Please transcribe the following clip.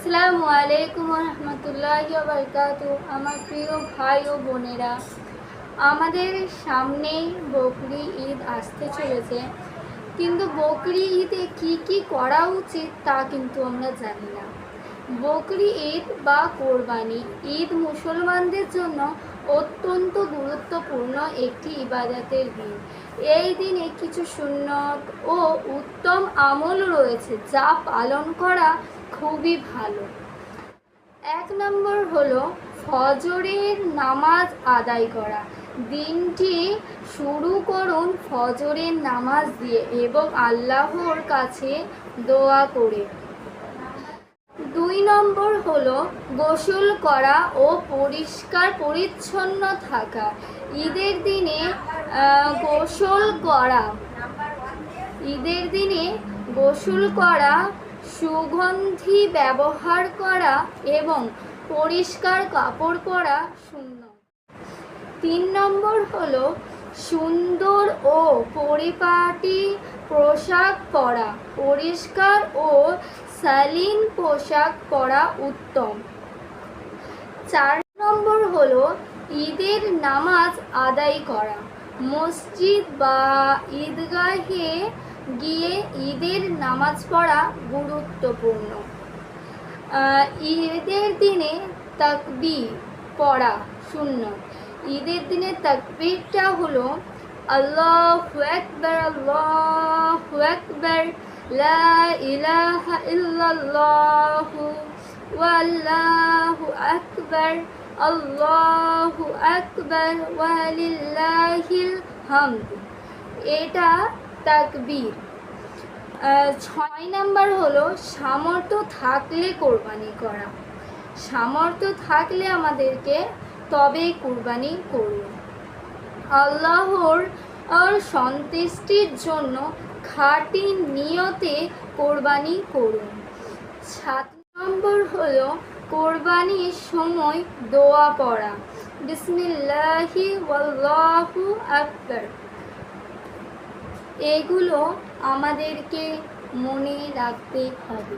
আসসালামু আলাইকুম রহমতুল্লাহি ওয়া বারাকাতুহু। আমার প্রিয় ভাই ও বোনেরা, আমাদের সামনেই বকরি ঈদ আসতে চলেছে, কিন্তু বকরি ঈদে কি করা উচিত তা কিন্তু আমরা জানি না। বকরি ঈদ বা কোরবানি ঈদ মুসলমানদের জন্য অত্যন্ত গুরুত্বপূর্ণ একটি ইবাদতের দিন। এই দিনে কিছু সুন্নত ও উত্তম আমল রয়েছে যা পালন করা খুবই ভালো। 1 নম্বর হলো ফজরের নামাজ আদায় করা। দিনটি শুরু করুন ফজরের নামাজ দিয়ে এবং আল্লাহর কাছে দোয়া করে। 2 নম্বর হলো গোসল করা ও পরিষ্কার পরিচ্ছন্ন থাকা। ঈদের দিনে গোসল করা, সুগন্ধি ব্যবহার করা এবং পরিষ্কার কাপড় পরা সুন্নত। 3 নম্বর হলো সুন্দর ও পরিপাটি পোশাক পরা। পরিষ্কার ও শালীন পোশাক পরা উত্তম। 4 নম্বর হলো ঈদের নামাজ আদায় করা। মসজিদ বা ঈদগাহে গিয়ে ঈদের নামাজ পড়া গুরুত্বপূর্ণ। ঈদের দিনে তাকবীর পড়া সুন্নত। ঈদের দিনে তাকবীরটা হলো আল্লাহু আকবার, আল্লাহু আকবার, লা ইলাহা ইল্লাল্লাহু ওয়াল্লাহু আকবার, আল্লাহু আকবার ওয়ালিল্লাহিল হামদ। এটা তাকবীর। 6 নাম্বার হলো সামর্থ্য থাকলে কোরবানি করা। সামর্থ্য থাকলে আমাদেরকে তবে কোরবানি করুন। আল্লাহর সন্তুষ্টির জন্য খাঁটি নিয়তে কোরবানি করুন। 7 নম্বর হলো কোরবানির সময় দোয়া পড়া, বিসমিল্লাহি ওয়াল্লাহু আকবার। এগুলো আমাদেরকে মনে রাখতে হবে।